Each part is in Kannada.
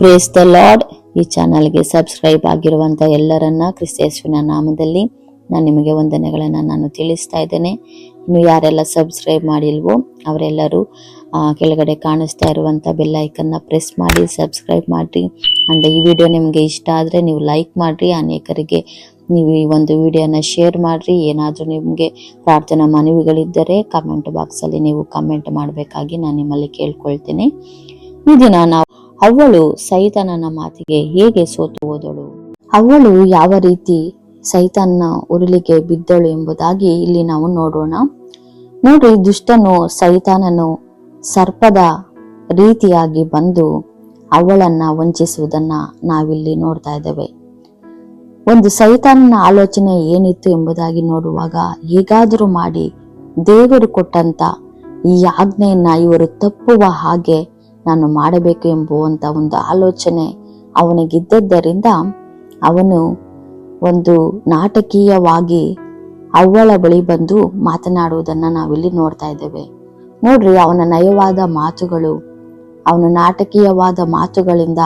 Praise the lord. ಈ ಚಾನಲ್ಗೆ ಸಬ್ಸ್ಕ್ರೈಬ್ ಆಗಿರುವಂತ ಎಲ್ಲರನ್ನ ಕ್ರಿಸ್ತೇಸುವಿನ ನಾಮದಲ್ಲಿ ನಾನು ನಿಮಗೆ ವಂದನೆಗಳನ್ನ ನಾನು ತಿಳಿಸ್ತಾ ಇದ್ದೇನೆ. ಇನ್ನು ಯಾರೆಲ್ಲ ಸಬ್ಸ್ಕ್ರೈಬ್ ಮಾಡಿಲ್ವೋ ಅವರೆಲ್ಲರೂ ಕೆಳಗಡೆ ಕಾಣಿಸ್ತಾ ಇರುವಂತ ಬೆಲ್ ಐಕನ್ನ ಪ್ರೆಸ್ ಮಾಡಿ ಸಬ್ಸ್ಕ್ರೈಬ್ ಮಾಡ್ರಿ. ಅಂಡ್ ಈ ವಿಡಿಯೋ ನಿಮ್ಗೆ ಇಷ್ಟ ಆದ್ರೆ ನೀವು ಲೈಕ್ ಮಾಡ್ರಿ, ಅನೇಕರಿಗೆ ನೀವು ಈ ಒಂದು ವಿಡಿಯೋನ ಶೇರ್ ಮಾಡ್ರಿ. ಏನಾದ್ರೂ ನಿಮ್ಗೆ ಪ್ರಾರ್ಥನಾ ಮನವಿಗಳಿದ್ದರೆ ಕಮೆಂಟ್ ಬಾಕ್ಸ್ ಅಲ್ಲಿ ನೀವು ಕಮೆಂಟ್ ಮಾಡಬೇಕಾಗಿ ನಾನು ನಿಮ್ಮಲ್ಲಿ ಕೇಳ್ಕೊಳ್ತೇನೆ. ಈ ದಿನ ನಾವು ಅವಳು ಸೈತಾನನ ಮಾತಿಗೆ ಹೇಗೆ ಸೋತು ಹೋದಳು, ಅವಳು ಯಾವ ರೀತಿ ಸೈತಾನನ ಉರುಳಿಗೆ ಬಿದ್ದಳು ಎಂಬುದಾಗಿ ಇಲ್ಲಿ ನಾವು ನೋಡೋಣ. ನೋಡ್ರಿ, ದುಷ್ಟನು ಸೈತಾನನು ಸರ್ಪದ ರೀತಿಯಾಗಿ ಬಂದು ಅವಳನ್ನ ವಂಚಿಸುವುದನ್ನ ನಾವಿಲ್ಲಿ ನೋಡ್ತಾ ಇದ್ದೇವೆ. ಒಂದು ಸೈತಾನನ ಆಲೋಚನೆ ಏನಿತ್ತು ಎಂಬುದಾಗಿ ನೋಡುವಾಗ, ಹೇಗಾದರೂ ಮಾಡಿ ದೇವರು ಕೊಟ್ಟಂತ ಈ ಆಜ್ಞೆಯನ್ನ ಇವರು ತಪ್ಪುವ ಹಾಗೆ ನಾನು ಮಾಡಬೇಕು ಎಂಬುವಂತ ಒಂದು ಆಲೋಚನೆ ಅವನಿಗಿದ್ದರಿಂದ ಅವನು ಒಂದು ನಾಟಕೀಯವಾಗಿ ಅವಳ ಬಳಿ ಬಂದು ಮಾತನಾಡುವುದನ್ನ ನಾವಿಲ್ಲಿ ನೋಡ್ತಾ ಇದ್ದೇವೆ. ನೋಡ್ರಿ, ಅವನ ನಯವಾದ ಮಾತುಗಳು, ಅವನ ನಾಟಕೀಯವಾದ ಮಾತುಗಳಿಂದ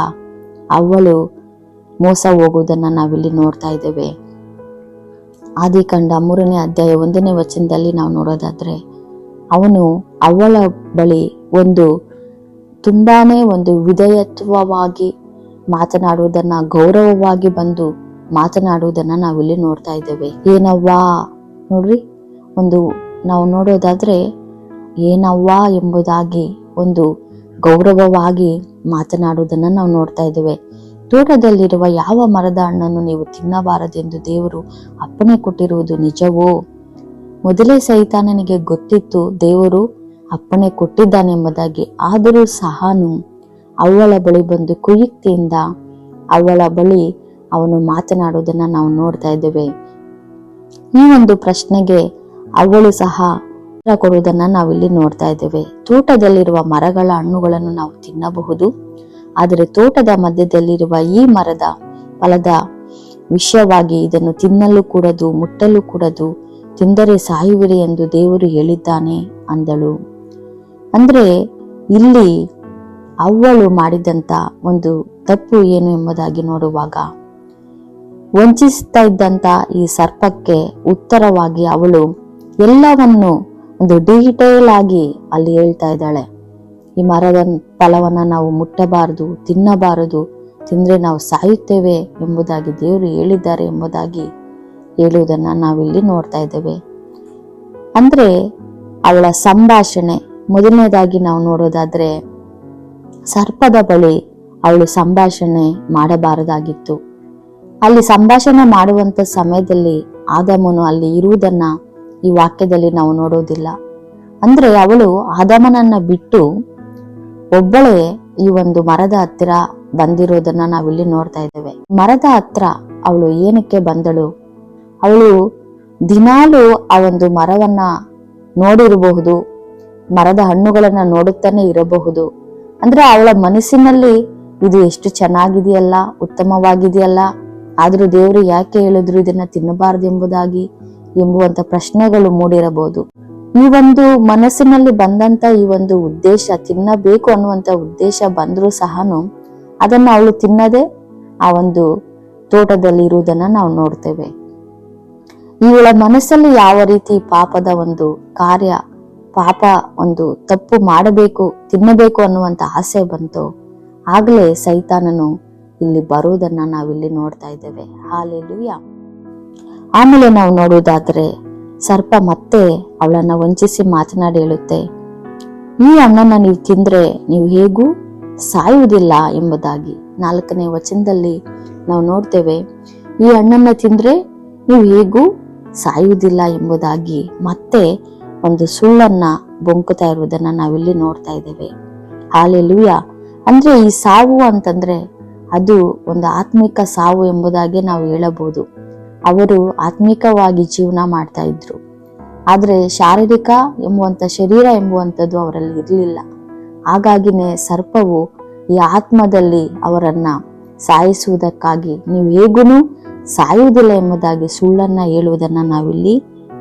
ಅವಳು ಮೋಸ ಹೋಗುವುದನ್ನ ನಾವಿಲ್ಲಿ ನೋಡ್ತಾ ಇದ್ದೇವೆ. ಆದಿಕಾಂಡ 3ನೇ ಅಧ್ಯಾಯ 1ನೇ ವಚನದಲ್ಲಿ ನಾವು ನೋಡೋದಾದ್ರೆ, ಅವನು ಅವಳ ಬಳಿ ತುಂಬಾನೇ ವಿಧೇಯತ್ವವಾಗಿ ಮಾತನಾಡುವುದನ್ನ, ಗೌರವವಾಗಿ ಬಂದು ಮಾತನಾಡುವುದನ್ನ ನಾವಿಲ್ಲಿ ನೋಡ್ತಾ ಇದ್ದೇವೆ. ಏನವ್ವಾ, ನೋಡ್ರಿ, ನಾವು ನೋಡೋದಾದ್ರೆ ಏನವ್ವಾ ಎಂಬುದಾಗಿ ಗೌರವವಾಗಿ ಮಾತನಾಡುವುದನ್ನ ನಾವು ನೋಡ್ತಾ ಇದ್ದೇವೆ. ತೋಟದಲ್ಲಿರುವ ಯಾವ ಮರದ ಹಣ್ಣನ್ನು ನೀವು ತಿನ್ನಬಾರದೆಂದು ದೇವರು ಅಪ್ಪಣೆ ಕೊಟ್ಟಿರುವುದು ನಿಜವೋ? ಮೊದಲೇ ಸೈತಾನನಿಗೆ ಗೊತ್ತಿತ್ತು ದೇವರು ಅಪ್ಪಣೆ ಕೊಟ್ಟಿದ್ದಾನೆಂಬುದಾಗಿ. ಆದರೂ ಸಹನು ಅವಳ ಬಳಿ ಬಂದು ಕುಯುಕ್ತಿಯಿಂದ ಅವಳ ಬಳಿ ಅವನು ಮಾತನಾಡುವುದನ್ನ ನಾವು ನೋಡ್ತಾ ಇದ್ದೇವೆ. ಈ ಒಂದು ಪ್ರಶ್ನೆಗೆ ಅವಳು ಸಹ ಉತ್ತರ ಕೊಡುವುದನ್ನ ನಾವಿಲ್ಲಿ ನೋಡ್ತಾ ಇದ್ದೇವೆ. ತೋಟದಲ್ಲಿರುವ ಮರಗಳ ಹಣ್ಣುಗಳನ್ನು ನಾವು ತಿನ್ನಬಹುದು, ಆದರೆ ತೋಟದ ಮಧ್ಯದಲ್ಲಿರುವ ಈ ಮರದ ಫಲದ ವಿಷಯವಾಗಿ ಇದನ್ನು ತಿನ್ನಲು ಕೂಡದು, ಮುಟ್ಟಲು ಕೂಡದು, ತಿಂದರೆ ಸಾಯುವಿರಿ ಎಂದು ದೇವರು ಹೇಳಿದ್ದಾನೆ ಅಂದಳು. ಅಂದ್ರೆ ಇಲ್ಲಿ ಅವಳು ಮಾಡಿದಂತ ಒಂದು ತಪ್ಪು ಏನು ಎಂಬುದಾಗಿ ನೋಡುವಾಗ, ವಂಚಿಸ್ತಾ ಇದ್ದಂತ ಈ ಸರ್ಪಕ್ಕೆ ಉತ್ತರವಾಗಿ ಅವಳು ಎಲ್ಲವನ್ನು ಡೀಟೇಲ್ ಆಗಿ ಅಲ್ಲಿ ಹೇಳ್ತಾ ಇದ್ದಾಳೆ. ಈ ಮರದ ಫಲವನ್ನ ನಾವು ಮುಟ್ಟಬಾರದು, ತಿನ್ನಬಾರದು, ತಿಂದ್ರೆ ನಾವು ಸಾಯುತ್ತೇವೆ ಎಂಬುದಾಗಿ ದೇವರು ಹೇಳಿದ್ದಾರೆ ಎಂಬುದಾಗಿ ಹೇಳುವುದನ್ನ ನಾವಿಲ್ಲಿ ನೋಡ್ತಾ ಇದ್ದೇವೆ. ಅಂದ್ರೆ ಅವಳ ಸಂಭಾಷಣೆ, ಮೊದಲನೇದಾಗಿ ನಾವು ನೋಡೋದಾದ್ರೆ, ಸರ್ಪದ ಬಳಿ ಅವಳು ಸಂಭಾಷಣೆ ಮಾಡಬಾರದಾಗಿತ್ತು. ಅಲ್ಲಿ ಸಂಭಾಷಣೆ ಮಾಡುವಂತ ಸಮಯದಲ್ಲಿ ಆದಾಮನು ಅಲ್ಲಿ ಇರುವುದನ್ನ ಈ ವಾಕ್ಯದಲ್ಲಿ ನಾವು ನೋಡೋದಿಲ್ಲ. ಅಂದ್ರೆ ಅವಳು ಆದಾಮನನ್ನ ಬಿಟ್ಟು ಒಬ್ಬಳೇ ಈ ಒಂದು ಮರದ ಹತ್ತಿರ ಬಂದಿರೋದನ್ನ ನಾವಿಲ್ಲಿ ನೋಡ್ತಾ ಇದ್ದೇವೆ. ಮರದ ಹತ್ರ ಅವಳು ಏನಕ್ಕೆ ಬಂದಳು? ಅವಳು ದಿನಾಲೂ ಆ ಒಂದು ಮರವನ್ನ ನೋಡಿರಬಹುದು, ಮರದ ಹಣ್ಣುಗಳನ್ನ ನೋಡುತ್ತಾನೆ ಇರಬಹುದು. ಅಂದ್ರೆ ಅವಳ ಮನಸ್ಸಿನಲ್ಲಿ ಇದು ಎಷ್ಟು ಚೆನ್ನಾಗಿದೆಯಲ್ಲ, ಉತ್ತಮವಾಗಿದೆಯಲ್ಲ, ಆದ್ರೂ ದೇವರು ಯಾಕೆ ಹೇಳಿದ್ರು ಇದನ್ನ ತಿನ್ನಬಾರದು ಎಂಬುವಂತ ಪ್ರಶ್ನೆಗಳು ಮೂಡಿರಬಹುದು. ಈ ಒಂದು ಮನಸ್ಸಿನಲ್ಲಿ ಬಂದಂತ ಈ ಒಂದು ಉದ್ದೇಶ, ತಿನ್ನಬೇಕು ಅನ್ನುವಂತ ಉದ್ದೇಶ ಬಂದ್ರೂ ಸಹನು ಅದನ್ನ ಅವಳು ತಿನ್ನದೆ ಆ ಒಂದು ತೋಟದಲ್ಲಿ ಇರುವುದನ್ನ ನಾವು ನೋಡ್ತೇವೆ. ಇವಳ ಮನಸ್ಸಲ್ಲಿ ಯಾವ ರೀತಿ ಪಾಪದ ಒಂದು ಕಾರ್ಯ, ಪಾಪ ತಪ್ಪು ಮಾಡಬೇಕು, ತಿನ್ನಬೇಕು ಅನ್ನುವಂತ ಆಸೆ ಬಂತು, ಆಗ್ಲೇ ಸೈತಾನನು ಇಲ್ಲಿ ಬರುವುದನ್ನ ನಾವಿಲ್ಲಿ ನೋಡ್ತಾ ಇದ್ದೇವೆ. ಹಾಲೆಲೂಯಾ. ಆಮೇಲೆ ನಾವು ನೋಡುವುದಾದ್ರೆ, ಸರ್ಪ ಮತ್ತೆ ಅವಳನ್ನ ವಂಚಿಸಿ ಮಾತನಾಡಿ ಹೇಳುತ್ತೆ, ಈ ಹಣ್ಣನ್ನ ನೀವು ತಿಂದ್ರೆ ನೀವು ಹೇಗೂ ಸಾಯುವುದಿಲ್ಲ ಎಂಬುದಾಗಿ. 4ನೇ ವಚನದಲ್ಲಿ ನಾವು ನೋಡ್ತೇವೆ, ಈ ಹಣ್ಣನ್ನ ತಿಂದ್ರೆ ನೀವು ಹೇಗೂ ಸಾಯುವುದಿಲ್ಲ ಎಂಬುದಾಗಿ ಮತ್ತೆ ಒಂದು ಸುಳ್ಳನ್ನ ಬೊಂಕುತ್ತಾ ಇರುವುದನ್ನ ನಾವಿಲ್ಲಿ ನೋಡ್ತಾ ಇದ್ದೇವೆ. ಹಾಲೆಲೂಯಾ. ಅಂದ್ರೆ ಈ ಸಾವು ಅಂತಂದ್ರೆ ಅದು ಒಂದು ಆತ್ಮಿಕ ಸಾವು ಎಂಬುದಾಗಿ ನಾವು ಹೇಳಬಹುದು. ಅವರು ಆತ್ಮಿಕವಾಗಿ ಜೀವನ ಮಾಡ್ತಾ ಇದ್ರು, ಆದ್ರೆ ಶಾರೀರಿಕ ಎಂಬುವಂತ ಶರೀರ ಎಂಬುವಂಥದ್ದು ಅವರಲ್ಲಿ ಇರಲಿಲ್ಲ. ಹಾಗಾಗಿನೇ ಸರ್ಪವು ಈ ಆತ್ಮದಲ್ಲಿ ಅವರನ್ನ ಸಾಯಿಸುವುದಕ್ಕಾಗಿ ನೀವು ಹೇಗೂ ಸಾಯುವುದಿಲ್ಲ ಎಂಬುದಾಗಿ ಸುಳ್ಳನ್ನ ಹೇಳುವುದನ್ನ ನಾವಿಲ್ಲಿ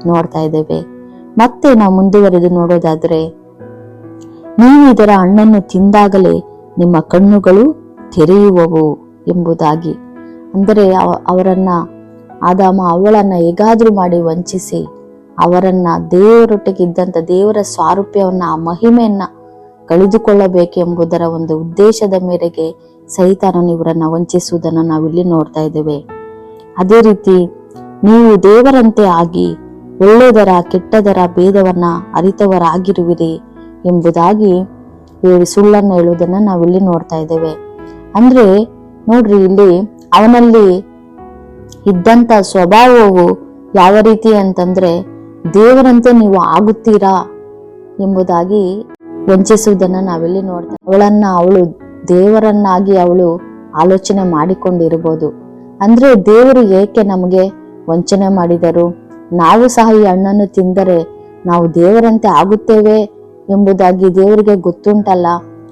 ನೋಡ್ತಾ ಇದ್ದೇವೆ. ಮತ್ತೆ ನಾವು ಮುಂದುವರೆದು ನೋಡೋದಾದ್ರೆ, ನೀವು ಇದರ ಹಣ್ಣನ್ನು ತಿಂದಾಗಲೇ ನಿಮ್ಮ ಕಣ್ಣುಗಳು ತೆರೆಯುವವು ಎಂಬುದಾಗಿ. ಅಂದರೆ ಅವರನ್ನ ಆದಾಮ ಅವಳನ್ನ ಹೇಗಾದ್ರೂ ಮಾಡಿ ವಂಚಿಸಿ ಅವರನ್ನ ದೇವರೊಟ್ಟಿಗೆ ಇದ್ದಂತ ದೇವರ ಸ್ವಾರೂಪ್ಯವನ್ನ ಆ ಮಹಿಮೆಯನ್ನ ಕಳೆದುಕೊಳ್ಳಬೇಕೆಂಬುದರ ಒಂದು ಉದ್ದೇಶದ ಮೇರೆಗೆ ಸೈತಾನನು ಇವರನ್ನ ವಂಚಿಸುವುದನ್ನು ನಾವಿಲ್ಲಿ ನೋಡ್ತಾ ಇದ್ದೇವೆ. ಅದೇ ರೀತಿ ನೀವು ದೇವರಂತೆ ಆಗಿ ಒಳ್ಳೆಯದರ ಕೆಟ್ಟದರ ಭೇದವನ್ನ ಅರಿತವರಾಗಿರುವಿರಿ ಎಂಬುದಾಗಿ ಸುಳ್ಳನ್ನು ಹೇಳುವುದನ್ನ ನಾವಿಲ್ಲಿ ನೋಡ್ತಾ ಇದ್ದೇವೆ. ಅಂದ್ರೆ ನೋಡ್ರಿ, ಇಲ್ಲಿ ಅವನಲ್ಲಿ ಇದ್ದಂತ ಸ್ವಭಾವವು ಯಾವ ರೀತಿ ಅಂತಂದ್ರೆ ದೇವರಂತೆ ನೀವು ಆಗುತ್ತೀರಾ ಎಂಬುದಾಗಿ ವಂಚಿಸುವುದನ್ನ ನಾವಿಲ್ಲಿ ನೋಡ್ತೇವೆ. ಅವಳು ದೇವರನ್ನಾಗಿ ಅವಳು ಆಲೋಚನೆ ಮಾಡಿಕೊಂಡಿರಬಹುದು. ಅಂದ್ರೆ ದೇವರು ಏಕೆ ನಮಗೆ ವಂಚನೆ ಮಾಡಿದರು, ನಾವು ಸಹ ಈ ಹಣ್ಣನ್ನು ತಿಂದರೆ ನಾವು ದೇವರಂತೆ ಆಗುತ್ತೇವೆ ಎಂಬುದಾಗಿ ದೇವರಿಗೆ ಗೊತ್ತುಂಟಲ್ಲ,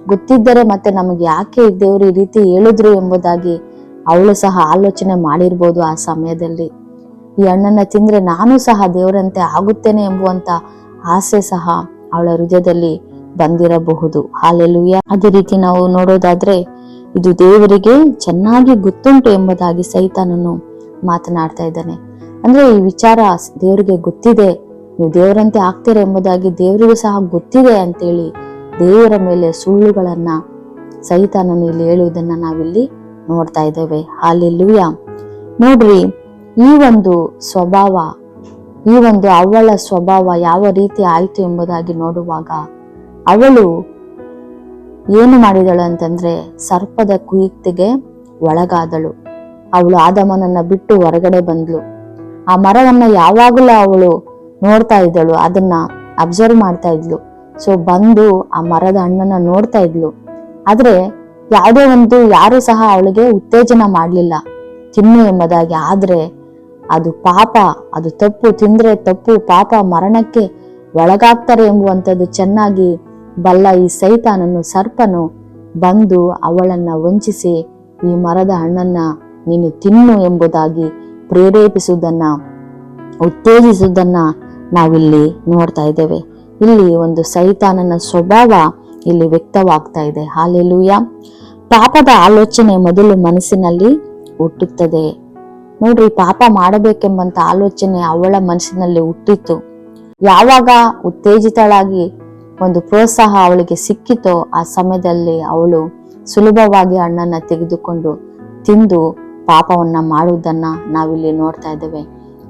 ಗೊತ್ತಿದ್ದರೆ ಮತ್ತೆ ನಮಗೆ ಯಾಕೆ ದೇವರು ಈ ರೀತಿ ಹೇಳಿದ್ರು ಎಂಬುದಾಗಿ ಅವಳು ಸಹ ಆಲೋಚನೆ ಮಾಡಿರ್ಬೋದು. ಆ ಸಮಯದಲ್ಲಿ ಈ ಹಣ್ಣನ್ನ ತಿಂದ್ರೆ ನಾನು ಸಹ ದೇವರಂತೆ ಆಗುತ್ತೇನೆ ಎಂಬುವಂತ ಆಸೆ ಸಹ ಅವಳ ಹೃದಯದಲ್ಲಿ ಬಂದಿರಬಹುದು. ಹಾಲೆಲೂಯ. ಅದೇ ರೀತಿ ನಾವು ನೋಡೋದಾದ್ರೆ ಇದು ದೇವರಿಗೆ ಚೆನ್ನಾಗಿ ಗೊತ್ತುಂಟು ಎಂಬುದಾಗಿ ಸೈತಾನನು ಮಾತನಾಡ್ತಾ ಇದ್ದಾನೆ. ಅಂದ್ರೆ ಈ ವಿಚಾರ ದೇವರಿಗೆ ಗೊತ್ತಿದೆ, ನೀವು ದೇವರಂತೆ ಆಗ್ತೀರ ಎಂಬುದಾಗಿ ದೇವರಿಗೂ ಸಹ ಗೊತ್ತಿದೆ ಅಂತೇಳಿ ದೇವರ ಮೇಲೆ ಸುಳ್ಳುಗಳನ್ನ ಸೈತಾನನು ಇಲ್ಲಿ ಹೇಳುವುದನ್ನ ನಾವಿಲ್ಲಿ ನೋಡ್ತಾ ಇದ್ದೇವೆ. ಹಾಲೆಲೂಯ. ನೋಡ್ರಿ, ಈ ಒಂದು ಸ್ವಭಾವ, ಈ ಒಂದು ಅವಳ ಸ್ವಭಾವ ಯಾವ ರೀತಿ ಆಯ್ತು ಎಂಬುದಾಗಿ ನೋಡುವಾಗ ಅವಳು ಏನು ಮಾಡಿದಳು ಅಂತಂದ್ರೆ ಸರ್ಪದ ಕುಯುಕ್ತಿಗೆ ಒಳಗಾದಳು. ಅವಳು ಆದಾಮನನ್ನ ಬಿಟ್ಟು ಹೊರಗಡೆ ಬಂದ್ಲು. ಆ ಮರವನ್ನ ಯಾವಾಗಲೂ ಅವಳು ನೋಡ್ತಾ ಇದ್ದಳು, ಅದನ್ನ ಅಬ್ಸರ್ವ್ ಮಾಡ್ತಾ ಇದ್ಲು. ಸೊ ಬಂದು ಆ ಮರದ ಹಣ್ಣನ್ನ ನೋಡ್ತಾ ಇದ್ಲು. ಆದ್ರೆ ಯಾವುದೇ ಒಂದು ಯಾರು ಸಹ ಅವಳಿಗೆ ಉತ್ತೇಜನ ಮಾಡ್ಲಿಲ್ಲ ತಿನ್ನು ಎಂಬುದಾಗಿ. ಆದ್ರೆ ಅದು ಪಾಪ, ಅದು ತಪ್ಪು, ತಿಂದ್ರೆ ತಪ್ಪು, ಪಾಪ, ಮರಣಕ್ಕೆ ಒಳಗಾಗ್ತಾರೆ ಎಂಬುವಂಥದ್ದು ಚೆನ್ನಾಗಿ ಬಲ್ಲ ಈ ಸೈತಾನನು, ಸರ್ಪನು ಬಂದು ಅವಳನ್ನ ವಂಚಿಸಿ ಈ ಮರದ ಹಣ್ಣನ್ನ ನೀನು ತಿನ್ನು ಎಂಬುದಾಗಿ ಪ್ರೇರೇಪಿಸುವುದನ್ನ, ಉತ್ತೇಜಿಸುವುದನ್ನ ನಾವಿಲ್ಲಿ ನೋಡ್ತಾ ಇದ್ದೇವೆ. ಇಲ್ಲಿ ಒಂದು ಸೈತಾನನ ಸ್ವಭಾವ ಇಲ್ಲಿ ವ್ಯಕ್ತವಾಗ್ತಾ ಇದೆ. ಹಾಲೆಲೂಯ. ಪಾಪದ ಆಲೋಚನೆ ಮೊದಲು ಮನಸ್ಸಿನಲ್ಲಿ ಹುಟ್ಟುತ್ತದೆ. ನೋಡ್ರಿ, ಪಾಪ ಮಾಡಬೇಕೆಂಬಂತ ಆಲೋಚನೆ ಅವಳ ಮನಸ್ಸಿನಲ್ಲಿ ಹುಟ್ಟಿತ್ತು. ಯಾವಾಗ ಉತ್ತೇಜಿತಳಾಗಿ ಒಂದು ಪ್ರೋತ್ಸಾಹ ಅವಳಿಗೆ ಸಿಕ್ಕಿತೋ ಆ ಸಮಯದಲ್ಲಿ ಅವಳು ಸುಲಭವಾಗಿ ಹಣ್ಣನ್ನ ತೆಗೆದುಕೊಂಡು ತಿಂದು ಪಾಪವನ್ನ ಮಾಡುವುದನ್ನ ನಾವಿಲ್ಲಿ ನೋಡ್ತಾ ಇದ್ದೇವೆ.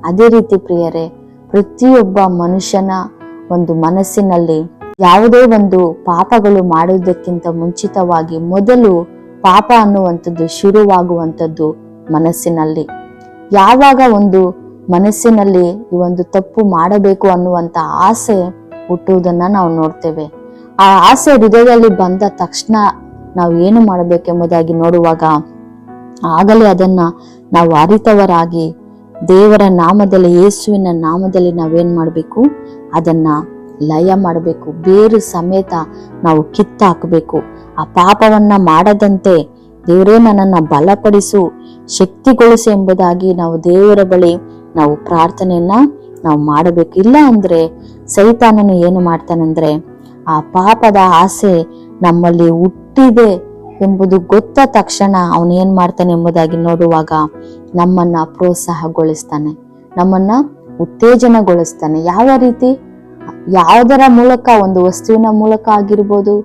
ಅದೇ ರೀತಿ ಪ್ರಿಯರೇ, ಪ್ರತಿಯೊಬ್ಬ ಮನುಷ್ಯನ ಒಂದು ಮನಸ್ಸಿನಲ್ಲಿ ಯಾವುದೇ ಒಂದು ಪಾಪಗಳು ಮಾಡುವುದಕ್ಕಿಂತ ಮುಂಚಿತವಾಗಿ ಮೊದಲು ಪಾಪ ಅನ್ನುವಂಥದ್ದು ಶುರುವಾಗುವಂಥದ್ದು ಮನಸ್ಸಿನಲ್ಲಿ. ಯಾವಾಗ ಒಂದು ಮನಸ್ಸಿನಲ್ಲಿ ಈ ಒಂದು ತಪ್ಪು ಮಾಡಬೇಕು ಅನ್ನುವಂತ ಆಸೆ ಹುಟ್ಟುವುದನ್ನ ನಾವು ನೋಡ್ತೇವೆ. ಆ ಆಸೆ ಹೃದಯದಲ್ಲಿ ಬಂದ ತಕ್ಷಣ ನಾವು ಏನು ಮಾಡಬೇಕೆಂಬುದಾಗಿ ನೋಡುವಾಗ ಆಗಲೇ ಅದನ್ನ ನಾವು ಅರಿತವರಾಗಿ ದೇವರ ನಾಮದಲ್ಲಿ, ಯೇಸುವಿನ ನಾಮದಲ್ಲಿ ನಾವೇನ್ ಮಾಡ್ಬೇಕು, ಅದನ್ನ ಲಯ ಮಾಡಬೇಕು, ಬೇರು ಸಮೇತ ನಾವು ಕಿತ್ತಾಕಬೇಕು. ಆ ಪಾಪವನ್ನ ಮಾಡದಂತೆ ದೇವರೇ ನನ್ನನ್ನ ಬಲಪಡಿಸು, ಶಕ್ತಿಗೊಳಿಸು ಎಂಬುದಾಗಿ ನಾವು ದೇವರ ಬಳಿ ನಾವು ಪ್ರಾರ್ಥನೆಯನ್ನ ನಾವು ಮಾಡಬೇಕು. ಇಲ್ಲ ಅಂದ್ರೆ ಸೈತಾನನು ಏನು ಮಾಡ್ತಾನಂದ್ರೆ ಆ ಪಾಪದ ಆಸೆ ನಮ್ಮಲ್ಲಿ ಹುಟ್ಟಿದೆ ಎಂಬುದು ಗೊತ್ತ ತಕ್ಷಣ ಅವನು ಏನ್ ಮಾಡ್ತಾನೆ ಎಂಬುದಾಗಿ ನೋಡುವಾಗ ನಮ್ಮನ್ನ ಪ್ರೋತ್ಸಾಹಗೊಳಿಸ್ತಾನೆ, ನಮ್ಮನ್ನ ಉತ್ತೇಜನಗೊಳಿಸ್ತಾನೆ. ಯಾವ ರೀತಿ? ಯಾವುದರ ಮೂಲಕ? ಒಂದು ವಸ್ತುವಿನ ಮೂಲಕ ಆಗಿರ್ಬೋದು,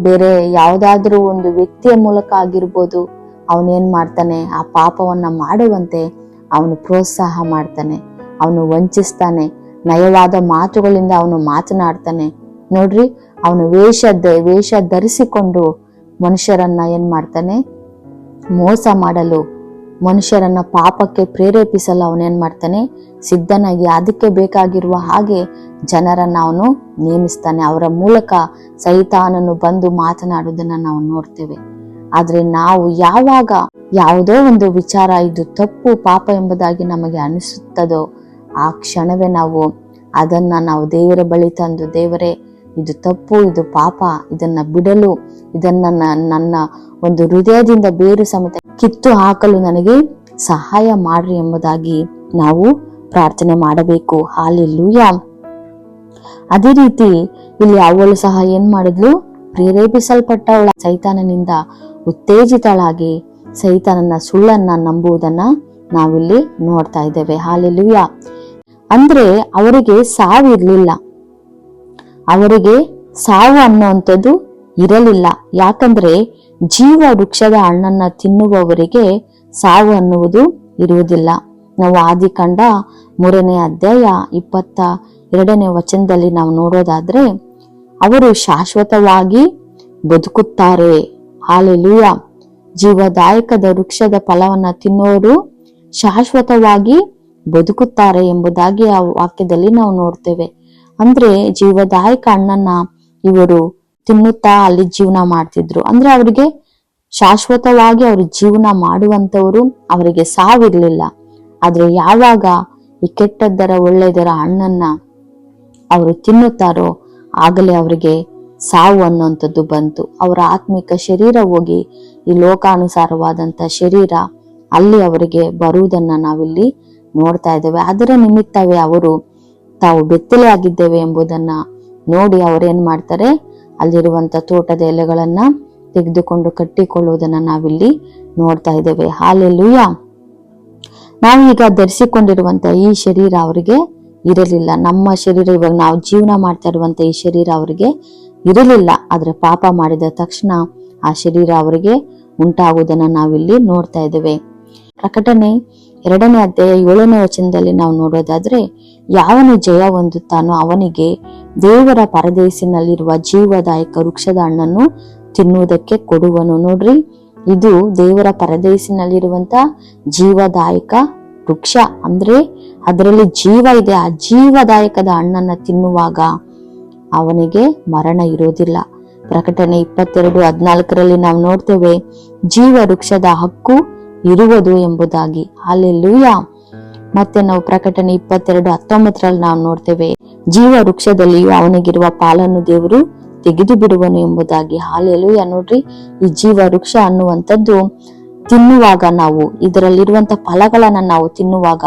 ಬೇರೆ ಯಾವುದಾದ್ರೂ ಒಂದು ವ್ಯಕ್ತಿಯ ಮೂಲಕ ಆಗಿರ್ಬೋದು. ಅವನೇನ್ ಮಾಡ್ತಾನೆ, ಆ ಪಾಪವನ್ನ ಮಾಡುವಂತೆ ಅವನು ಪ್ರೋತ್ಸಾಹ ಮಾಡ್ತಾನೆ, ಅವನು ವಂಚಿಸ್ತಾನೆ, ನಯವಾದ ಮಾತುಗಳಿಂದ ಅವನು ಮಾತನಾಡ್ತಾನೆ. ನೋಡ್ರಿ, ಅವನು ವೇಷ ಧರಿಸಿಕೊಂಡು ಮನುಷ್ಯರನ್ನ ಏನ್ ಮಾಡ್ತಾನೆ, ಮೋಸ ಮಾಡಲು, ಮನುಷ್ಯರನ್ನ ಪಾಪಕ್ಕೆ ಪ್ರೇರೇಪಿಸಲು ಅವನೇನ್ ಮಾಡ್ತಾನೆ, ಸಿದ್ಧನಾಗಿ ಅದಕ್ಕೆ ಬೇಕಾಗಿರುವ ಹಾಗೆ ಜನರನ್ನ ಅವನು ನೇಮಿಸ್ತಾನೆ. ಅವರ ಮೂಲಕ ಸೈತಾನನು ಬಂದು ಮಾತನಾಡುವುದನ್ನ ನಾವು ನೋಡ್ತೇವೆ. ಆದ್ರೆ ನಾವು ಯಾವಾಗ ಯಾವುದೋ ಒಂದು ವಿಚಾರ ಇದು ತಪ್ಪು, ಪಾಪ ಎಂಬುದಾಗಿ ನಮಗೆ ಅನಿಸುತ್ತದೋ ಆ ಕ್ಷಣವೇ ನಾವು ದೇವರ ಬಳಿ ತಂದು, ದೇವರೇ ಇದು ತಪ್ಪು, ಇದು ಪಾಪ, ಇದನ್ನ ಬಿಡಲು, ಇದನ್ನ ನನ್ನ ಒಂದು ಹೃದಯದಿಂದ ಬೇರು ಸಮೇತ ಕಿತ್ತು ಹಾಕಲು ನನಗೆ ಸಹಾಯ ಮಾಡ್ರಿ ಎಂಬುದಾಗಿ ನಾವು ಪ್ರಾರ್ಥನೆ ಮಾಡಬೇಕು. ಹಾಲೆಲೂಯ. ಅದೇ ರೀತಿ ಇಲ್ಲಿ ಅವಳು ಸಹ ಏನ್ ಮಾಡಿದ್ಲು, ಪ್ರೇರೇಪಿಸಲ್ಪಟ್ಟವಳ, ಸೈತಾನನಿಂದ ಉತ್ತೇಜಿತಳಾಗಿ ಸೈತಾನನ ಸುಳ್ಳನ್ನ ನಂಬುವುದನ್ನ ನಾವಿಲ್ಲಿ ನೋಡ್ತಾ ಇದ್ದೇವೆ. ಹಾಲೆಲೂಯಾ. ಅಂದ್ರೆ ಅವರಿಗೆ ಸಾವಿರ್ಲಿಲ್ಲ, ಅವರಿಗೆ ಸಾವು ಅನ್ನುವಂಥದ್ದು ಇರಲಿಲ್ಲ. ಯಾಕಂದ್ರೆ ಜೀವ ವೃಕ್ಷದ ಹಣ್ಣನ್ನ ತಿನ್ನುವವರಿಗೆ ಸಾವು ಅನ್ನುವುದು ಇರುವುದಿಲ್ಲ. ನಾವು ಆದಿಕಾಂಡ 3ನೇ ಅಧ್ಯಾಯ 22ನೇ ವಚನದಲ್ಲಿ ನಾವು ನೋಡೋದಾದ್ರೆ, ಅವರು ಶಾಶ್ವತವಾಗಿ ಬದುಕುತ್ತಾರೆ. ಹಾಲೆಲೂಯಾ. ಜೀವದಾಯಕದ ವೃಕ್ಷದ ಫಲವನ್ನ ತಿನ್ನೋರು ಶಾಶ್ವತವಾಗಿ ಬದುಕುತ್ತಾರೆ ಎಂಬುದಾಗಿ ಆ ವಾಕ್ಯದಲ್ಲಿ ನಾವು ನೋಡ್ತೇವೆ. ಅಂದ್ರೆ ಜೀವದಾಯಕ ಹಣ್ಣನ್ನ ಇವರು ತಿನ್ನುತ್ತಾ ಅಲ್ಲಿ ಜೀವನ ಮಾಡ್ತಿದ್ರು. ಅಂದ್ರೆ ಅವರಿಗೆ ಶಾಶ್ವತವಾಗಿ ಅವರು ಜೀವನ ಮಾಡುವಂತವರು, ಅವರಿಗೆ ಸಾವಿರ್ಲಿಲ್ಲ. ಆದ್ರೆ ಯಾವಾಗ ಈ ಕೆಟ್ಟದ್ದರ ಒಳ್ಳೆದರ ಹಣ್ಣನ್ನ ಅವರು ತಿನ್ನುತ್ತಾರೋ ಆಗಲೇ ಅವರಿಗೆ ಸಾವು ಅನ್ನುವಂಥದ್ದು ಬಂತು. ಅವರ ಆತ್ಮಿಕ ಶರೀರ ಹೋಗಿ ಈ ಲೋಕಾನುಸಾರವಾದಂತ ಶರೀರ ಅಲ್ಲಿ ಅವರಿಗೆ ಬರುವುದನ್ನ ನಾವಿಲ್ಲಿ ನೋಡ್ತಾ ಇದ್ದೇವೆ. ಅದರ ನಿಮಿತ್ತವೇ ಅವರು ತಾವು ಬೆತ್ತಲೆ ಆಗಿದ್ದೇವೆ ಎಂಬುದನ್ನ ನೋಡಿ ಅವರೇನ್ ಮಾಡ್ತಾರೆ, ಅಲ್ಲಿರುವಂತ ತೋಟದ ಎಲೆಗಳನ್ನ ತೆಗೆದುಕೊಂಡು ಕಟ್ಟಿಕೊಳ್ಳುವುದನ್ನ ನಾವಿಲ್ಲಿ ನೋಡ್ತಾ ಇದ್ದೇವೆ. ಹಾಲೆಲೂಯಾ. ನಾವೀಗ ಧರಿಸಿಕೊಂಡಿರುವಂತ ಈ ಶರೀರ ಅವರಿಗೆ ಇರಲಿಲ್ಲ. ನಮ್ಮ ಶರೀರ, ಇವಾಗ ನಾವು ಜೀವನ ಮಾಡ್ತಾ ಇರುವಂತ ಈ ಶರೀರ ಅವರಿಗೆ ಇರಲಿಲ್ಲ. ಆದ್ರೆ ಪಾಪ ಮಾಡಿದ ತಕ್ಷಣ ಆ ಶರೀರ ಅವರಿಗೆ ಉಂಟಾಗುವುದನ್ನ ನಾವಿಲ್ಲಿ ನೋಡ್ತಾ ಇದ್ದೇವೆ. ಪ್ರಕಟಣೆ 2ನೇ ಅಧ್ಯಾಯ 7ನೇ ವಚನದಲ್ಲಿ ನಾವು ನೋಡೋದಾದ್ರೆ, ಯಾವನು ಜಯ ಹೊಂದುತ್ತಾನೋ ಅವನಿಗೆ ದೇವರ ಪರದೇಸಿನಲ್ಲಿರುವ ಜೀವದಾಯಕ ವೃಕ್ಷದ ಹಣ್ಣನ್ನು ತಿನ್ನುವುದಕ್ಕೆ ಕೊಡುವನು. ನೋಡ್ರಿ, ಇದು ದೇವರ ಪರದೇಸಿನಲ್ಲಿರುವಂತ ಜೀವದಾಯಕ ವೃಕ್ಷ. ಅಂದ್ರೆ ಅದರಲ್ಲಿ ಜೀವ ಇದೆ. ಆ ಜೀವದಾಯಕದ ಹಣ್ಣನ್ನ ತಿನ್ನುವಾಗ ಅವನಿಗೆ ಮರಣ ಇರೋದಿಲ್ಲ. ಪ್ರಕಟಣೆ 22:14 ನಾವು ನೋಡ್ತೇವೆ, ಜೀವ ವೃಕ್ಷದ ಹಕ್ಕು ಇರುವುದು ಎಂಬುದಾಗಿ. ಹಾಲೆಲೂಯಾ. ಮತ್ತೆ ನಾವು ಪ್ರಕಟಣೆ 22:19 ನಾವು ನೋಡ್ತೇವೆ, ಜೀವ ವೃಕ್ಷದಲ್ಲಿಯೂ ಅವನಿಗಿರುವ ಪಾಲನ್ನು ದೇವರು ತೆಗೆದು ಬಿಡುವನು ಎಂಬುದಾಗಿ. ಹಾಲೆಲೂಯಾ. ನೋಡ್ರಿ, ಈ ಜೀವ ವೃಕ್ಷ ಅನ್ನುವಂಥದ್ದು ತಿನ್ನುವಾಗ, ನಾವು ಇದರಲ್ಲಿರುವಂತ ಫಲಗಳನ್ನ ನಾವು ತಿನ್ನುವಾಗ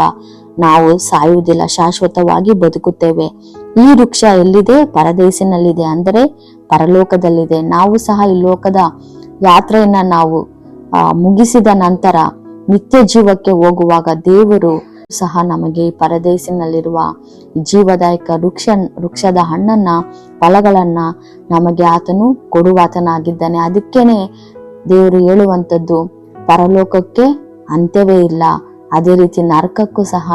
ನಾವು ಸಾಯುವುದಿಲ್ಲ, ಶಾಶ್ವತವಾಗಿ ಬದುಕುತ್ತೇವೆ. ಈ ವೃಕ್ಷ ಎಲ್ಲಿದೆ? ಪರದೇಸಿನಲ್ಲಿದೆ, ಅಂದರೆ ಪರಲೋಕದಲ್ಲಿದೆ. ನಾವು ಸಹ ಈ ಲೋಕದ ಯಾತ್ರೆಯನ್ನ ನಾವು ಮುಗಿಸಿದ ನಂತರ ನಿತ್ಯ ಜೀವಕ್ಕೆ ಹೋಗುವಾಗ ದೇವರು ಸಹ ನಮಗೆ ಈ ಪರದೇಸಿನಲ್ಲಿರುವ ಜೀವದಾಯಕ ವೃಕ್ಷದ ಹಣ್ಣನ್ನ, ಫಲಗಳನ್ನ ನಮಗೆ ಆತನು ಕೊಡುವಾತನಾಗಿದ್ದಾನೆ. ಅದಕ್ಕೇನೆ ದೇವರು ಹೇಳುವಂಥದ್ದು, ಪರಲೋಕಕ್ಕೆ ಅಂತ್ಯವೇ ಇಲ್ಲ, ಅದೇ ರೀತಿ ನರಕಕ್ಕೂ ಸಹ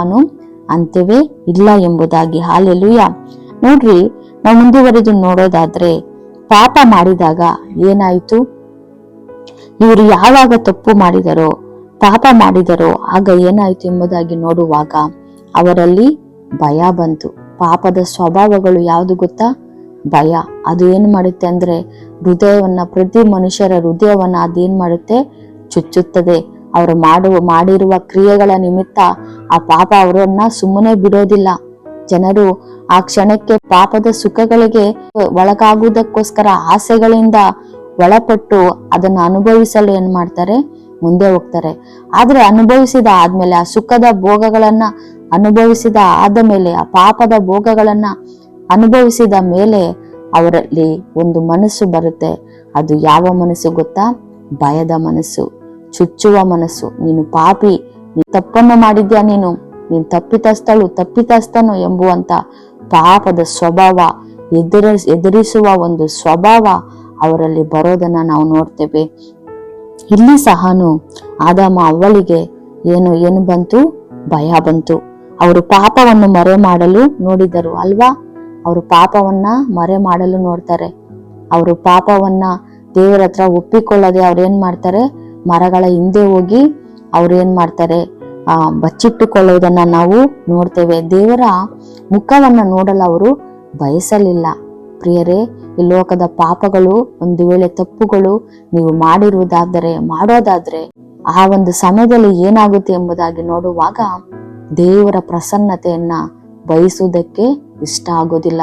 ಅಂತ್ಯವೇ ಇಲ್ಲ ಎಂಬುದಾಗಿ. ಹಾಲೆಲೂಯಾ. ನೋಡ್ರಿ, ನಾವು ಮುಂದುವರೆದು ನೋಡೋದಾದ್ರೆ, ಪಾಪ ಮಾಡಿದಾಗ ಏನಾಯ್ತು? ಇವರು ಯಾವಾಗ ತಪ್ಪು ಮಾಡಿದರೋ, ಪಾಪ ಮಾಡಿದರೋ ಆಗ ಏನಾಯ್ತು ಎಂಬುದಾಗಿ ನೋಡುವಾಗ ಅವರಲ್ಲಿ ಭಯ ಬಂತು. ಪಾಪದ ಸ್ವಭಾವಗಳು ಯಾವುದು ಗೊತ್ತಾ? ಭಯ. ಅದು ಏನ್ ಮಾಡುತ್ತೆ ಅಂದ್ರೆ ಹೃದಯವನ್ನ, ಪ್ರತಿ ಮನುಷ್ಯರ ಹೃದಯವನ್ನ ಅದೇನ್ ಮಾಡುತ್ತೆ? ಚುಚ್ಚುತ್ತದೆ. ಅವರು ಮಾಡಿರುವ ಕ್ರಿಯೆಗಳ ನಿಮಿತ್ತ ಆ ಪಾಪ ಅವರನ್ನ ಸುಮ್ಮನೆ ಬಿಡೋದಿಲ್ಲ. ಜನರು ಆ ಕ್ಷಣಕ್ಕೆ ಪಾಪದ ಸುಖಗಳಿಗೆ ಒಳಗಾಗುವುದಕ್ಕೋಸ್ಕರ ಆಸೆಗಳಿಂದ ಒಳಪಟ್ಟು ಅದನ್ನು ಅನುಭವಿಸಲು ಏನ್ ಮಾಡ್ತಾರೆ? ಮುಂದೆ ಹೋಗ್ತಾರೆ. ಆದ್ರೆ ಅನುಭವಿಸಿದ ಆದ್ಮೇಲೆ, ಆ ಸುಖದ ಭೋಗಗಳನ್ನ ಅನುಭವಿಸಿದ ಆದ ಮೇಲೆ, ಆ ಪಾಪದ ಭೋಗಗಳನ್ನ ಅನುಭವಿಸಿದ ಮೇಲೆ ಅವರಲ್ಲಿ ಒಂದು ಮನಸ್ಸು ಬರುತ್ತೆ. ಅದು ಯಾವ ಮನಸ್ಸು ಗೊತ್ತಾ? ಭಯದ ಮನಸ್ಸು, ಚುಚ್ಚುವ ಮನಸ್ಸು. ನೀನು ಪಾಪಿ, ನೀನು ತಪ್ಪನ್ನು ಮಾಡಿದ್ಯಾ, ನೀನು ತಪ್ಪಿತಸ್ಥನು ಎಂಬುವಂತ ಪಾಪದ ಸ್ವಭಾವ, ಎದುರಿಸುವ ಒಂದು ಸ್ವಭಾವ ಅವರಲ್ಲಿ ಬರೋದನ್ನ ನಾವು ನೋಡ್ತೇವೆ. ಇಲ್ಲಿ ಸಹನು ಆದಾಮ ಅವ್ವಳಿಗೆ ಏನು ಬಂತು? ಭಯ ಬಂತು. ಅವರು ಪಾಪವನ್ನು ಮರೆ ಮಾಡಲು ನೋಡಿದರು ಅಲ್ವಾ? ಅವರು ಪಾಪವನ್ನ ಮರೆ ಮಾಡಲು ನೋಡ್ತಾರೆ. ಅವರು ಪಾಪವನ್ನ ದೇವರ ಹತ್ರ ಒಪ್ಪಿಕೊಳ್ಳದೆ ಅವ್ರೇನ್ ಮಾಡ್ತಾರೆ? ಮರಗಳ ಹಿಂದೆ ಹೋಗಿ ಅವ್ರೇನ್ ಮಾಡ್ತಾರೆ? ಬಚ್ಚಿಟ್ಟುಕೊಳ್ಳುವುದನ್ನ ನಾವು ನೋಡ್ತೇವೆ. ದೇವರ ಮುಖವನ್ನ ನೋಡಲು ಅವರು ಬಯಸಲಿಲ್ಲ. ಪ್ರಿಯರೇ, ಈ ಲೋಕದ ಪಾಪಗಳು, ಒಂದು ವೇಳೆ ತಪ್ಪುಗಳು ನೀವು ಮಾಡೋದಾದ್ರೆ ಆ ಒಂದು ಸಮಯದಲ್ಲಿ ಏನಾಗುತ್ತೆ ಎಂಬುದಾಗಿ ನೋಡುವಾಗ ದೇವರ ಪ್ರಸನ್ನತೆಯನ್ನ ಬಯಸುವುದಕ್ಕೆ ಇಷ್ಟ ಆಗೋದಿಲ್ಲ.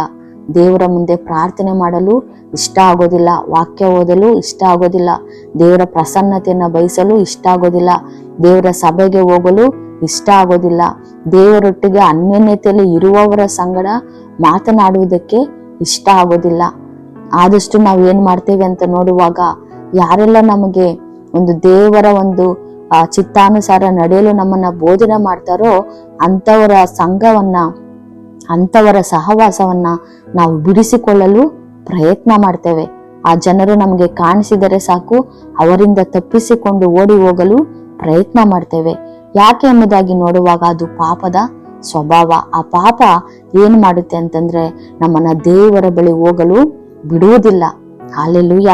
ದೇವರ ಮುಂದೆ ಪ್ರಾರ್ಥನೆ ಮಾಡಲು ಇಷ್ಟ ಆಗೋದಿಲ್ಲ. ವಾಕ್ಯ ಓದಲು ಇಷ್ಟ ಆಗೋದಿಲ್ಲ. ದೇವರ ಪ್ರಸನ್ನತೆಯನ್ನ ಬಯಸಲು ಇಷ್ಟ ಆಗೋದಿಲ್ಲ. ದೇವರ ಸಭೆಗೆ ಹೋಗಲು ಇಷ್ಟ ಆಗೋದಿಲ್ಲ. ದೇವರೊಟ್ಟಿಗೆ ಅನ್ಯೋನ್ಯತೆಯಲ್ಲಿ ಇರುವವರ ಸಂಗಡ ಮಾತನಾಡುವುದಕ್ಕೆ ಇಷ್ಟ ಆಗೋದಿಲ್ಲ. ಆದಷ್ಟು ನಾವು ಏನ್ ಮಾಡ್ತೇವೆ ಅಂತ ನೋಡುವಾಗ, ಯಾರೆಲ್ಲ ನಮಗೆ ಒಂದು ದೇವರ ಒಂದು ಚಿತ್ತಾನುಸಾರ ನಡೆಯಲು ನಮ್ಮನ್ನ ಬೋಧನೆ ಮಾಡ್ತಾರೋ ಅಂತವರ ಸಂಘವನ್ನ, ಅಂತವರ ಸಹವಾಸವನ್ನ ನಾವು ಬಿಡಿಸಿಕೊಳ್ಳಲು ಪ್ರಯತ್ನ ಮಾಡ್ತೇವೆ. ಆ ಜನರು ನಮಗೆ ಕಾಣಿಸಿದರೆ ಸಾಕು, ಅವರಿಂದ ತಪ್ಪಿಸಿಕೊಂಡು ಓಡಿ ಹೋಗಲು ಪ್ರಯತ್ನ ಮಾಡ್ತೇವೆ. ಯಾಕೆ ಎಂಬುದಾಗಿ ನೋಡುವಾಗ ಅದು ಪಾಪದ ಸ್ವಭಾವ. ಆ ಪಾಪ ಏನ್ ಮಾಡುತ್ತೆ ಅಂತಂದ್ರೆ ನಮ್ಮನ್ನ ದೇವರ ಬಳಿ ಹೋಗಲು ಬಿಡುವುದಿಲ್ಲ. ಹಲ್ಲೆಲೂಯ.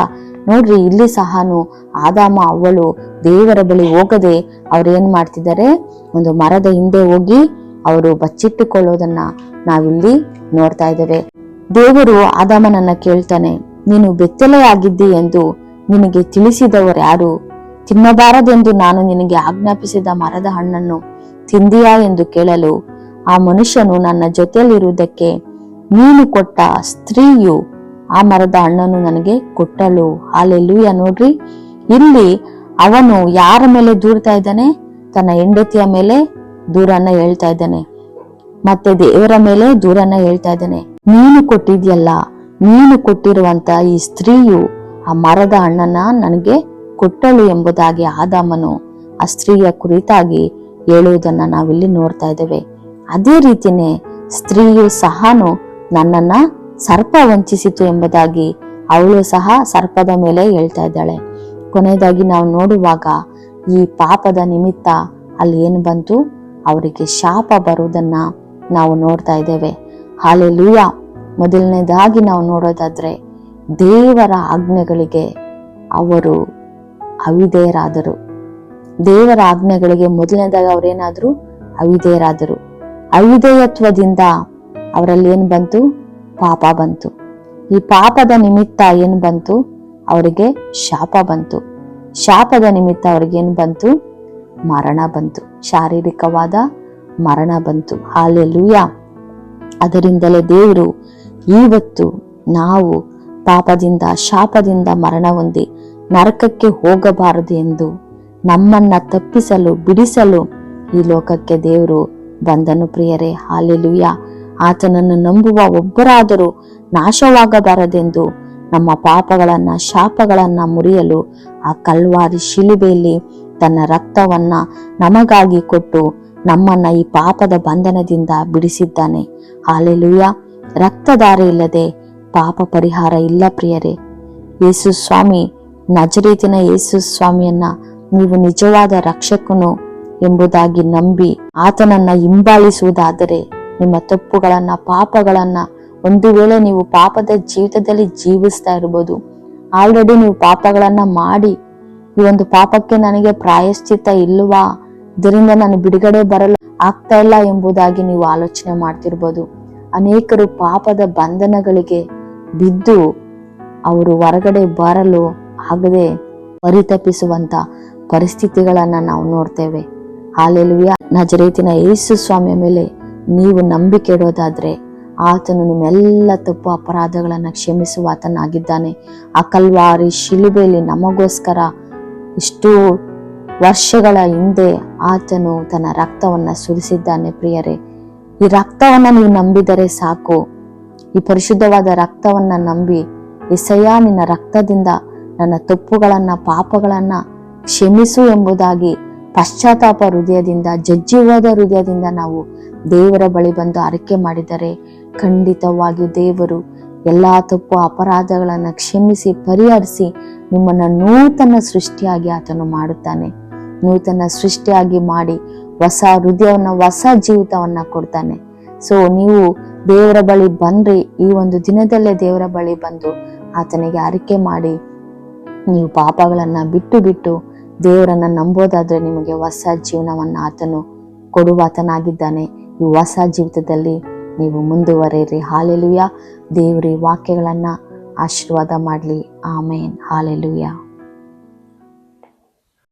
ನೋಡ್ರಿ, ಇಲ್ಲಿ ಸಹನು ಆದಾಮ ಅವ್ವಳು ದೇವರ ಬಳಿ ಹೋಗದೆ ಅವ್ರೇನ್ ಮಾಡ್ತಿದ್ದಾರೆ, ಒಂದು ಮರದ ಹಿಂದೆ ಹೋಗಿ ಅವರು ಬಚ್ಚಿಟ್ಟುಕೊಳ್ಳೋದನ್ನ ನಾವಿಲ್ಲಿ ನೋಡ್ತಾ ಇದ್ದೇವೆ. ದೇವರು ಆದಾಮನನ್ನ ಕೇಳ್ತಾನೆ, ನೀನು ಬೆತ್ತಲೆಯಾಗಿದ್ದಿ ಎಂದು ನಿನಗೆ ತಿಳಿಸಿದವರು ಯಾರು? ತಿನ್ನಬಾರದೆಂದು ನಾನು ನಿನಗೆ ಆಜ್ಞಾಪಿಸಿದ ಮರದ ಹಣ್ಣನ್ನು ತಿಂದಿಯಾ ಎಂದು ಕೇಳಲು ಆ ಮನುಷ್ಯನು, ನನ್ನ ಜೊತೆಯಲ್ಲಿರುವುದಕ್ಕೆ ನೀನು ಕೊಟ್ಟ ಸ್ತ್ರೀಯು ಆ ಮರದ ಹಣ್ಣನ್ನು ನನಗೆ ಕೊಟ್ಟಳು. ಹಲ್ಲೆಲೂಯ. ನೋಡ್ರಿ, ಇಲ್ಲಿ ಅವನು ಯಾರ ಮೇಲೆ ದೂರ್ತಾ ಇದ್ದಾನೆ? ತನ್ನ ಹೆಂಡತಿಯ ಮೇಲೆ ದೂರನ್ನ ಹೇಳ್ತಾ ಇದ್ದಾನೆ, ಮತ್ತೆ ದೇವರ ಮೇಲೆ ದೂರನ್ನ ಹೇಳ್ತಾ ಇದ್ದಾನೆ. ನೀನು ಕೊಟ್ಟಿದ್ಯಲ್ಲ, ನೀನು ಕೊಟ್ಟಿರುವಂತ ಈ ಸ್ತ್ರೀಯು ಆ ಮರದ ಹಣ್ಣನ್ನ ನನಗೆ ಕೊಟ್ಟಳು ಎಂಬುದಾಗಿ ಆದಾಮನು ಆ ಸ್ತ್ರೀಯ ಕುರಿತಾಗಿ ಹೇಳುವುದನ್ನ ನಾವಿಲ್ಲಿ ನೋಡ್ತಾ ಇದ್ದೇವೆ. ಅದೇ ರೀತಿನೇ ಸ್ತ್ರೀಯು ಸಹನು ನನ್ನನ್ನ ಸರ್ಪ ವಂಚಿಸಿತು ಎಂಬುದಾಗಿ ಅವಳು ಸಹ ಸರ್ಪದ ಮೇಲೆ ಹೇಳ್ತಾ ಇದ್ದಾಳೆ. ಕೊನೆಯದಾಗಿ ನಾವು ನೋಡುವಾಗ ಈ ಪಾಪದ ನಿಮಿತ್ತ ಅಲ್ಲಿ ಏನು ಬಂತು? ಅವರಿಗೆ ಶಾಪ ಬರುವುದನ್ನ ನಾವು ನೋಡ್ತಾ ಇದ್ದೇವೆ. ಹಲ್ಲೆಲೂಯ. ಮೊದಲನೇದಾಗಿ ನಾವು ನೋಡೋದಾದ್ರೆ ದೇವರ ಆಜ್ಞೆಗಳಿಗೆ ಅವರು ಅವಿಧೇಯರಾದರು. ದೇವರ ಆಜ್ಞೆಗಳಿಗೆ ಮೊದಲನೇದಾಗಿ ಅವರೇನಾದ್ರು ಅವಿಧೇಯರಾದರು. ಅವಿಧೇಯತ್ವದಿಂದ ಅವರಲ್ಲಿ ಏನ್ ಬಂತು? ಪಾಪ ಬಂತು. ಈ ಪಾಪದ ನಿಮಿತ್ತ ಏನ್ ಬಂತು? ಅವರಿಗೆ ಶಾಪ ಬಂತು. ಶಾಪದ ನಿಮಿತ್ತ ಅವ್ರಿಗೆ ಏನ್ ಬಂತು? ಮರಣ ಬಂತು. ಶಾರೀರಿಕವಾದ ಮರಣ ಬಂತು. ಹಲ್ಲೆಲೂಯ. ಅದರಿಂದಲೇ ದೇವರು ಇವತ್ತು ನಾವು ಪಾಪದಿಂದ, ಶಾಪದಿಂದ ಮರಣ ಹೊಂದಿ ನರಕಕ್ಕೆ ಹೋಗಬಾರದು ಎಂದು ನಮ್ಮನ್ನ ತಪ್ಪಿಸಲು, ಬಿಡಿಸಲು ಈ ಲೋಕಕ್ಕೆ ದೇವರು ಬಂದನು. ಪ್ರಿಯರೇ, ಹಲ್ಲೆಲೂಯ. ಆತನನ್ನು ನಂಬುವ ಒಬ್ಬರಾದರೂ ನಾಶವಾಗಬಾರದೆಂದು ನಮ್ಮ ಪಾಪಗಳನ್ನ, ಶಾಪಗಳನ್ನ ಮುರಿಯಲು ಆ ಕಲ್ವಾರಿ ಶಿಲುಬೆಯಲ್ಲಿ ತನ್ನ ರಕ್ತವನ್ನ ನಮಗಾಗಿ ಕೊಟ್ಟು ನಮ್ಮನ್ನ ಈ ಪಾಪದ ಬಂಧನದಿಂದ ಬಿಡಿಸಿದ್ದಾನೆ. ಹಲ್ಲೆಲೂಯ. ರಕ್ತಧಾರೆ ಇಲ್ಲದೆ ಪಾಪ ಪರಿಹಾರ ಇಲ್ಲ. ಪ್ರಿಯರೇ, ಯೇಸು ಸ್ವಾಮಿ, ನಜರೇತಿನ ಯೇಸು ಸ್ವಾಮಿಯನ್ನ ನೀವು ನಿಜವಾದ ರಕ್ಷಕನು ಎಂಬುದಾಗಿ ನಂಬಿ ಆತನನ್ನ ಹಿಂಬಾಲಿಸುವುದಾದರೆ ನಿಮ್ಮ ತಪ್ಪುಗಳನ್ನ, ಪಾಪಗಳನ್ನ, ಒಂದು ವೇಳೆ ನೀವು ಪಾಪದ ಜೀವಿತದಲ್ಲಿ ಜೀವಿಸ್ತಾ ಇರ್ಬೋದು, ಆಲ್ರೆಡಿ ನೀವು ಪಾಪಗಳನ್ನ ಮಾಡಿ ಈ ಒಂದು ಪಾಪಕ್ಕೆ ನನಗೆ ಪ್ರಾಯಶ್ಚಿತ್ತ ಇಲ್ಲವಾ, ಇದರಿಂದ ನಾನು ಬಿಡುಗಡೆ ಬರಲು ಆಗ್ತಾ ಇಲ್ಲ ಎಂಬುದಾಗಿ ನೀವು ಆಲೋಚನೆ ಮಾಡ್ತಿರ್ಬೋದು. ಅನೇಕರು ಪಾಪದ ಬಂಧನಗಳಿಗೆ ಬಿದ್ದು ಅವರು ಹೊರಗಡೆ ಬರಲು ಆಗದೆ ಪರಿತಪಿಸುವಂತ ಪರಿಸ್ಥಿತಿಗಳನ್ನ ನಾವು ನೋಡ್ತೇವೆ. ಹಲ್ಲೆಲೂಯ. ನಜರೇತಿನ ಯೇಸು ಸ್ವಾಮಿಯ ಮೇಲೆ ನೀವು ನಂಬಿಕೆ ಇಡೋದಾದ್ರೆ ಆತನು ನಿಮ್ಮೆಲ್ಲ ತಪ್ಪು ಅಪರಾಧಗಳನ್ನ ಕ್ಷಮಿಸುವ ಆತನಾಗಿದ್ದಾನೆ. ಆ ಕಲ್ವಾರಿ ಶಿಲುಬೆಯಲ್ಲಿ ನಮಗೋಸ್ಕರ ಇಷ್ಟು ವರ್ಷಗಳ ಹಿಂದೆ ಆತನು ತನ್ನ ರಕ್ತವನ್ನ ಸುರಿಸಿದ್ದಾನೆ. ಪ್ರಿಯರೇ, ಈ ರಕ್ತವನ್ನ ನೀವು ನಂಬಿದರೆ ಸಾಕು. ಈ ಪರಿಶುದ್ಧವಾದ ರಕ್ತವನ್ನ ನಂಬಿ, ಎಸಯ್ಯ ನಿನ್ನ ರಕ್ತದಿಂದ ನನ್ನ ತಪ್ಪುಗಳನ್ನ, ಪಾಪಗಳನ್ನ ಕ್ಷಮಿಸು ಎಂಬುದಾಗಿ ಪಶ್ಚಾತ್ತಾಪ ಹೃದಯದಿಂದ, ಜಜ್ಜಿವಾದ ಹೃದಯದಿಂದ ನಾವು ದೇವರ ಬಳಿ ಬಂದು ಅರಿಕೆ ಮಾಡಿದರೆ ಖಂಡಿತವಾಗಿ ದೇವರು ಎಲ್ಲಾ ತಪ್ಪು ಅಪರಾಧಗಳನ್ನ ಕ್ಷಮಿಸಿ ಪರಿಹರಿಸಿ ನಿಮ್ಮನ್ನ ನೂತನ ಸೃಷ್ಟಿಯಾಗಿ ಆತನು ಮಾಡುತ್ತಾನೆ. ನೂತನ ಸೃಷ್ಟಿಯಾಗಿ ಮಾಡಿ ಹೊಸ ಹೃದಯವನ್ನ, ಹೊಸ ಜೀವಿತವನ್ನ ಕೊಡ್ತಾನೆ. ಸೊ ನೀವು ದೇವರ ಬಳಿ ಬಂದ್ರಿ, ಈ ಒಂದು ದಿನದಲ್ಲೇ ದೇವರ ಬಳಿ ಬಂದು ಆತನಿಗೆ ಅರಿಕೆ ಮಾಡಿ ನೀವು ಪಾಪಗಳನ್ನ ಬಿಟ್ಟು ದೇವರನ್ನ ನಂಬೋದಾದ್ರೆ ನಿಮಗೆ ಹೊಸ ಜೀವನವನ್ನ ಆತನು ಕೊಡುವಾತನಾಗಿದ್ದಾನೆ. ಈ ಹೊಸ ಜೀವಿತದಲ್ಲಿ ನೀವು ಮುಂದುವರೆಯಿರಿ. ಹಲ್ಲೆಲೂಯ. ದೇವರ ವಾಕ್ಯಗಳನ್ನ ಆಶೀರ್ವಾದ ಮಾಡ್ಲಿ. ಆಮೇನ್. ಹಲ್ಲೆಲೂಯ.